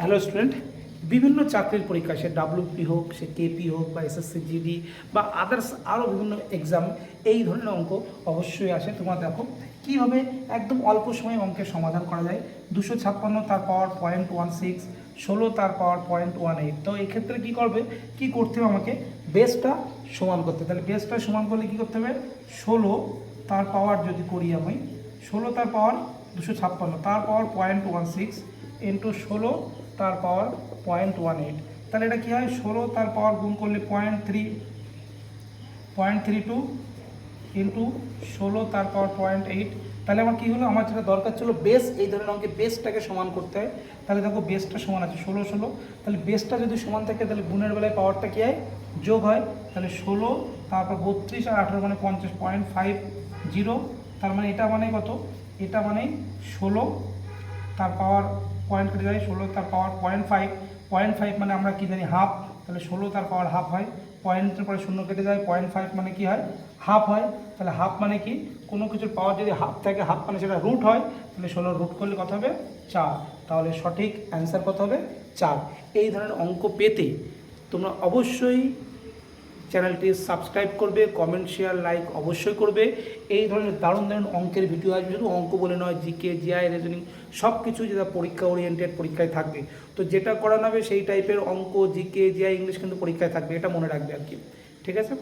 Hello student, বিভিন্ন চাকরির পরীক্ষা সে ডাব্লিউপি হোক, সে কেপি হোক বা এসএসসি জিডি বা আদার্স আরও বিভিন্ন এক্সাম এই ধরনের অঙ্ক অবশ্যই আসে। তোমরা দেখো কীভাবে একদম অল্প সময়ে অঙ্কের সমাধান করা যায়। 256 তার পাওয়ার 0.16, 16 তার পাওয়ার 0.18। তো এক্ষেত্রে কী করবে, কী করতে হবে, আমাকে বেসটা সমান করতে হবে। তাহলে বেসটা সমান করলে কী করতে হবে, 16 তার পাওয়ার যদি করি আমি, 16 তার পাওয়ার 256 তার পাওয়ার 0.16 ইন্টু 16 তার পাওয়ার 0.18। তাহলে এটা কী হয়, 16 তার পাওয়ার গুণ করলে 0.32 ইন্টু 16 তার পাওয়ার 0.8। তাহলে আমার কী হলো, আমার যেটা দরকার ছিল বেস, এই ধরনের অঙ্কে বেসটাকে সমান করতে হয়। তাহলে দেখো বেসটা সমান আছে 16 16। তাহলে বেসটা যদি সমান থাকে তাহলে গুণের বেলায় পাওয়ারটা কী হয়, যোগ হয়। তাহলে 16 তারপর 32 আর 18 মানে 50, 0.50। তার মানে এটা মানে কত, এটা মানে 16 তার পাওয়ার পয়েন্ট কেটে যায়, 16 তার পাওয়ার 0.5 মানে আমরা কী জানি, হাফ। তাহলে 16 তার পাওয়ার হাফ হয়, পয়েন্টের পরে শূন্য কেটে যায়, 0.5 মানে কি হয়, হাফ হয়। তাহলে হাফ মানে কি, কোনো কিছুর পাওয়ার যদি হাফ থাকে, হাফ মানে সেটা রুট হয়। তাহলে 16 রুট করলে কত হবে, 4। তাহলে সঠিক অ্যান্সার কত হবে, 4। এই ধরনের অঙ্ক পেতে তোমরা অবশ্যই চ্যানেলটি সাবস্ক্রাইব করবে, কমেন্ট শেয়ার লাইক অবশ্যই করবে। এই ধরনের দারুণ দারুণ অঙ্কের ভিডিও আসবে, শুধু অঙ্ক বলে নয়, জিকে, জিআই, রিজনিং সব কিছু যেটা পরীক্ষা ওরিয়েন্টেড পরীক্ষায় থাকবে। তো যেটা করানো হবে সেই টাইপের অঙ্ক, জিকে, জিআই, ইংলিশ কিন্তু পরীক্ষায় থাকবে, এটা মনে রাখবে আর কি। ঠিক আছে।